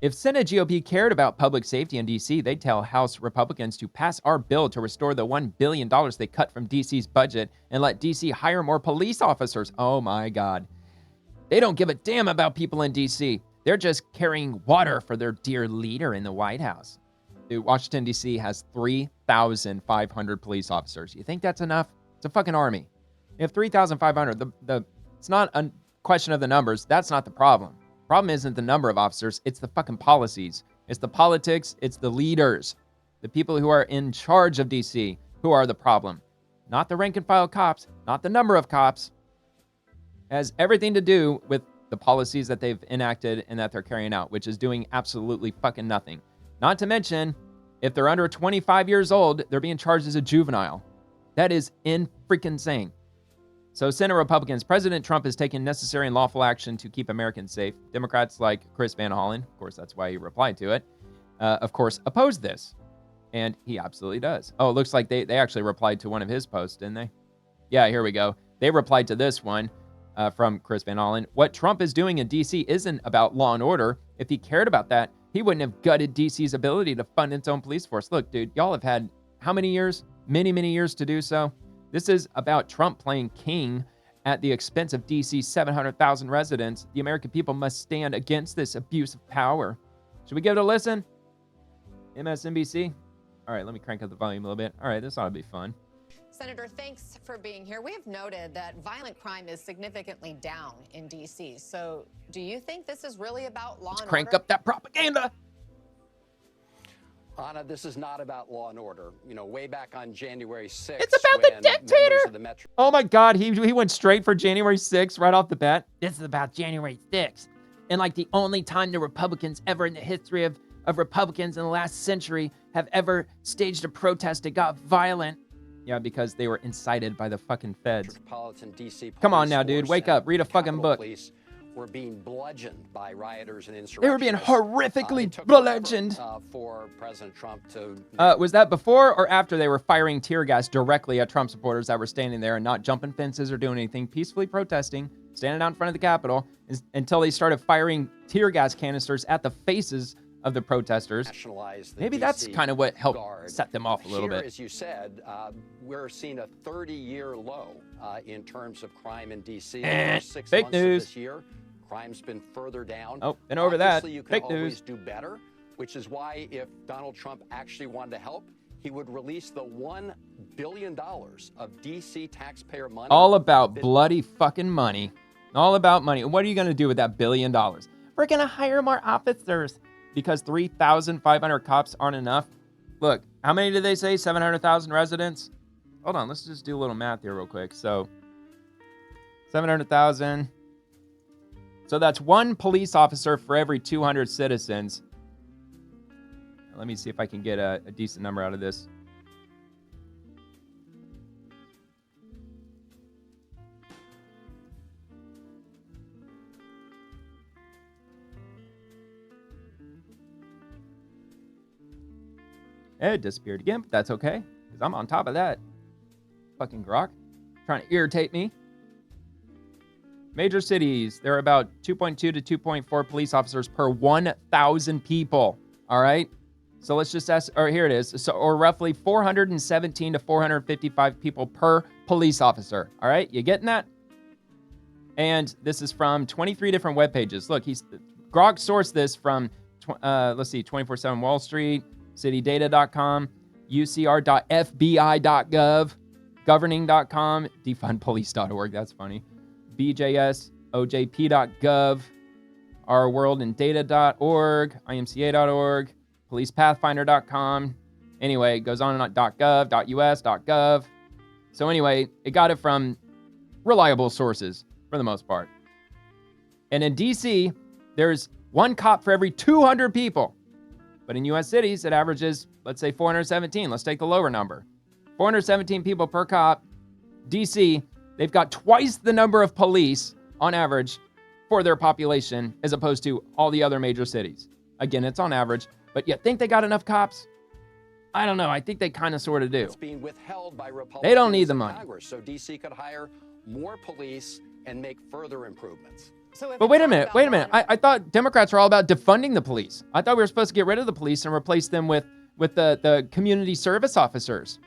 If Senate GOP cared about public safety in D.C., they'd tell House Republicans to pass our bill to restore the $1 billion they cut from D.C.'s budget and let D.C. hire more police officers. Oh my God. They don't give a damn about people in D.C. They're just carrying water for their dear leader in the White House. Dude, Washington, D.C. has 3,500 police officers. You think that's enough? It's a fucking army. You have 3,500. It's not a question of the numbers. That's not the problem. Problem isn't the number of officers, it's the fucking policies. It's the politics, it's the leaders. The people who are in charge of DC who are the problem. Not the rank and file cops, not the number of cops. It has everything to do with the policies that they've enacted and that they're carrying out, which is doing absolutely fucking nothing. Not to mention, if they're under 25 years old, they're being charged as a juvenile. That is insane. So, Senate Republicans, President Trump is taking necessary and lawful action to keep Americans safe. Democrats like Chris Van Hollen, of course, that's why he replied to it, of course, oppose this. And he absolutely does. Oh, it looks like they actually replied to one of his posts, didn't they? Yeah, here we go. They replied to this one from Chris Van Hollen. What Trump is doing in D.C. isn't about law and order. If he cared about that, he wouldn't have gutted D.C.'s ability to fund its own police force. Look, dude, y'all have had how many years? Many, many years to do so. This is about Trump playing king at the expense of DC's 700,000 residents. The American people must stand against this abuse of power. Should we give it a listen? MSNBC? All right, let me crank up the volume a little bit. All right, this ought to be fun. Senator, thanks for being here. We have noted that violent crime is significantly down in D.C. So do you think this is really about law and order? Let's crank up that propaganda. Anna, this is not about law and order. You know, way back on January 6th. It's about the dictator. Oh my God, he went straight for January 6th right off the bat. This is about January 6th. And like the only time the Republicans ever in the history of Republicans in the last century have ever staged a protest that got violent. Yeah, because they were incited by the fucking feds. Metropolitan DC Come on now, dude. Wake up. Read a fucking book. Police were being bludgeoned by rioters and insurrectionists. They were being horrifically bludgeoned. For President Trump to... Was that before or after they were firing tear gas directly at Trump supporters that were standing there and not jumping fences or doing anything, peacefully protesting, standing out in front of the Capitol, until they started firing tear gas canisters at the faces of the protesters? Maybe that's kind of what helped set them off a little bit. As you said, we're seeing a 30-year low in terms of crime in D.C. Fake 6 months news. Of this year, crime's been further down. Oh, and over Obviously, that, you can fake always news. do better, which is why if Donald Trump actually wanted to help, he would release the $1 billion of D.C. taxpayer money. All about bloody fucking money. All about money. What are you going to do with that $1 billion? We're going to hire more officers. Because 3,500 cops aren't enough. Look, how many did they say? 700,000 residents? Hold on, let's just do a little math here real quick. So, 700,000. So that's one police officer for every 200 citizens. Let me see if I can get a decent number out of this. It disappeared again, but that's okay, because I'm on top of that. Fucking grok. Trying to irritate me. Major cities, there are about 2.2 to 2.4 police officers per 1,000 people. All right? So let's just ask, or here it is. So, or roughly 417 to 455 people per police officer. All right? You getting that? And this is from 23 different web pages. Look, Grok sourced this from, let's see, 24/7 Wall Street, citydata.com, ucr.fbi.gov, governing.com, defundpolice.org, that's funny, BJS, ojp.gov, ourworldinData.org, imca.org, policepathfinder.com. Anyway, it goes on and on, .gov, .us, .gov. So anyway, it got it from reliable sources for the most part. And in DC, there's one cop for every 200 people. But in U.S. cities, it averages, let's say 417. Let's take the lower number. 417 people per cop. D.C., they've got twice the number of police on average for their population as opposed to all the other major cities. Again, it's on average. But you think they got enough cops? I don't know. I think they kind of sort of do. It's being withheld by Republicans. They don't need the money. Congress, so D.C. could hire more police and make further improvements. So if But it's wait a not minute, about wait a minute. law I thought Democrats were all about defunding the police. I thought we were supposed to get rid of the police and replace them with the community service officers,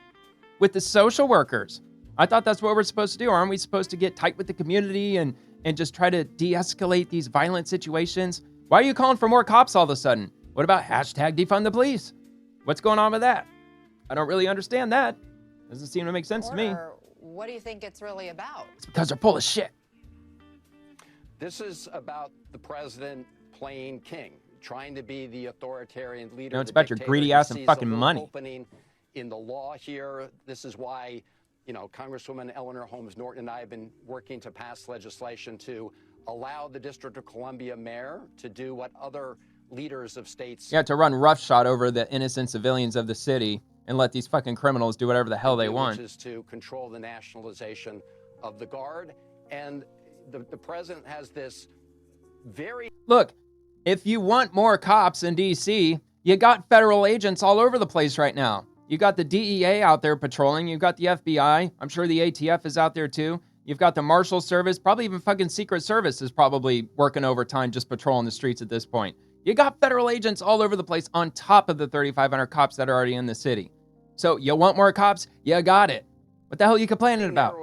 with the social workers. I thought that's what we're supposed to do. Aren't we supposed to get tight with the community and just try to de-escalate these violent situations? Why are you calling for more cops all of a sudden? What about hashtag defund the police? What's going on with that? I don't really understand that. Doesn't seem to make sense to me. Or what do you think it's really about? It's because they're full of shit. This is about the president playing king, trying to be the authoritarian leader. No, it's about your greedy ass and fucking money. Opening in the law here. This is why, you know, Congresswoman Eleanor Holmes Norton and I have been working to pass legislation to allow the District of Columbia mayor to do what other leaders of states. Yeah, to run roughshod over the innocent civilians of the city and let these fucking criminals do whatever the hell they want. Which is to control the nationalization of the Guard. And the president has this very... Look, if you want more cops in D.C., you got federal agents all over the place right now. You got the DEA out there patrolling. You've got the FBI. I'm sure the ATF is out there too. You've got the Marshal Service. Probably even fucking Secret Service is probably working overtime just patrolling the streets at this point. You got federal agents all over the place on top of the 3,500 cops that are already in the city. So you want more cops? You got it. What the hell are you complaining about?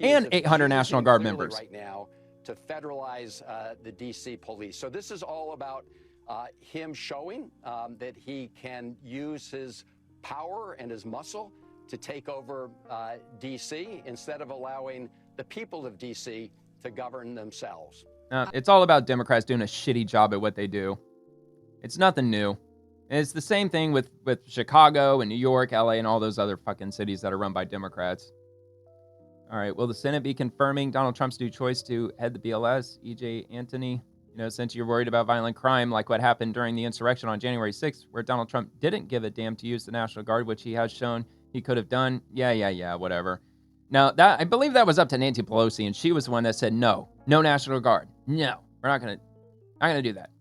And 800 National Guard members. Right now to federalize the D.C. police. So this is all about him showing that he can use his power and his muscle to take over D.C. instead of allowing the people of D.C. to govern themselves. It's all about Democrats doing a shitty job at what they do. It's nothing new. And it's the same thing with Chicago and New York, LA, and all those other fucking cities that are run by Democrats. All right, will the Senate be confirming Donald Trump's new choice to head the BLS? EJ Antony, you know, since you're worried about violent crime like what happened during the insurrection on January 6th, where Donald Trump didn't give a damn to use the National Guard, which he has shown he could have done. Yeah, whatever. Now, that I believe that was up to Nancy Pelosi, and she was the one that said, no National Guard. No, we're not gonna do that.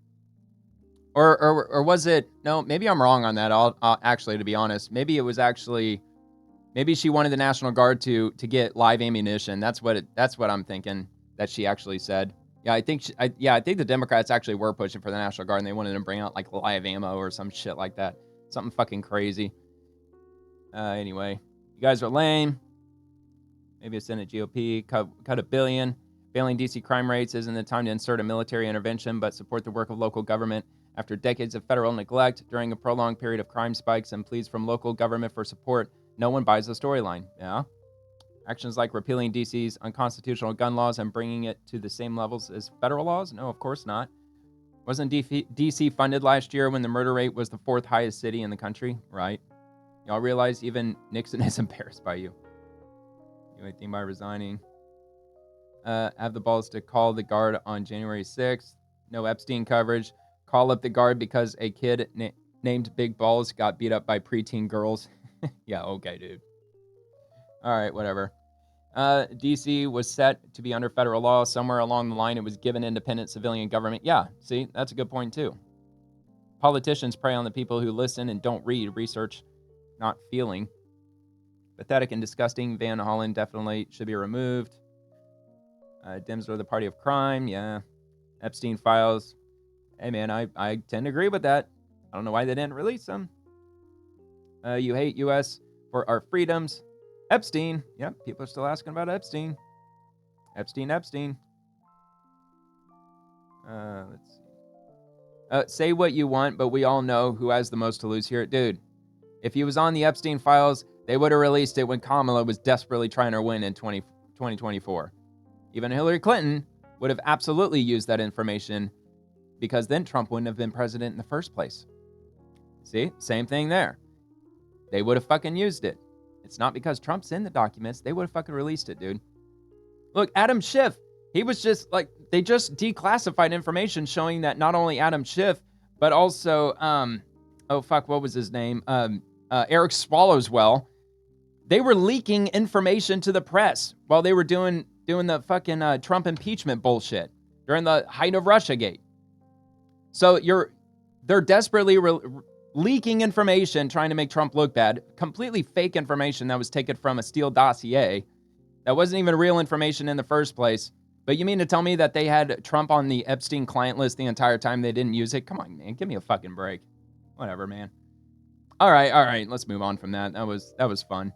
Or was it, no, maybe I'm wrong on that. I'll actually, to be honest, maybe it was actually, maybe she wanted the National Guard to get live ammunition. That's what I'm thinking that she actually said. Yeah, I think the Democrats actually were pushing for the National Guard, and they wanted to bring out like live ammo or some shit like that. Something fucking crazy. Anyway, you guys are lame. Maybe a Senate GOP cut $1 billion. Failing DC crime rates isn't the time to insert a military intervention, but support the work of local government. After decades of federal neglect, during a prolonged period of crime spikes and pleas from local government for support, no one buys the storyline. Yeah. Actions like repealing DC's unconstitutional gun laws and bringing it to the same levels as federal laws? No, of course not. Wasn't DC funded last year when the murder rate was the 4th highest city in the country? Right. Y'all realize even Nixon is embarrassed by you. You ain't think by resigning. Have the balls to call the Guard on January 6th. No Epstein coverage. Call up the Guard because a kid named Big Balls got beat up by preteen girls. Yeah, okay, dude. All right, whatever. D.C. was set to be under federal law. Somewhere along the line, it was given independent civilian government. Yeah, see, that's a good point, too. Politicians prey on the people who listen and don't read, research, not feeling. Pathetic and disgusting. Van Hollen definitely should be removed. Dems are the party of crime. Yeah. Epstein files. Hey, man, I tend to agree with that. I don't know why they didn't release them. You hate U.S. for our freedoms. Epstein. Yep, people are still asking about Epstein. Epstein. Let's see. Say what you want, but we all know who has the most to lose here. Dude, if he was on the Epstein files, they would have released it when Kamala was desperately trying to win in 2024. Even Hillary Clinton would have absolutely used that information because then Trump wouldn't have been president in the first place. See? Same thing there. They would have fucking used it. It's not because Trump's in the documents. They would have fucking released it, dude. Look, Adam Schiff, he was just like, they just declassified information showing that not only Adam Schiff, but also, what was his name? Eric Swallowswell. They were leaking information to the press while they were doing the fucking Trump impeachment bullshit during the height of Russiagate. So they're desperately leaking information, trying to make Trump look bad. Completely fake information that was taken from a Steele dossier. That wasn't even real information in the first place. But you mean to tell me that they had Trump on the Epstein client list the entire time they didn't use it? Come on, man. Give me a fucking break. Whatever, man. All right. Let's move on from that. That was fun.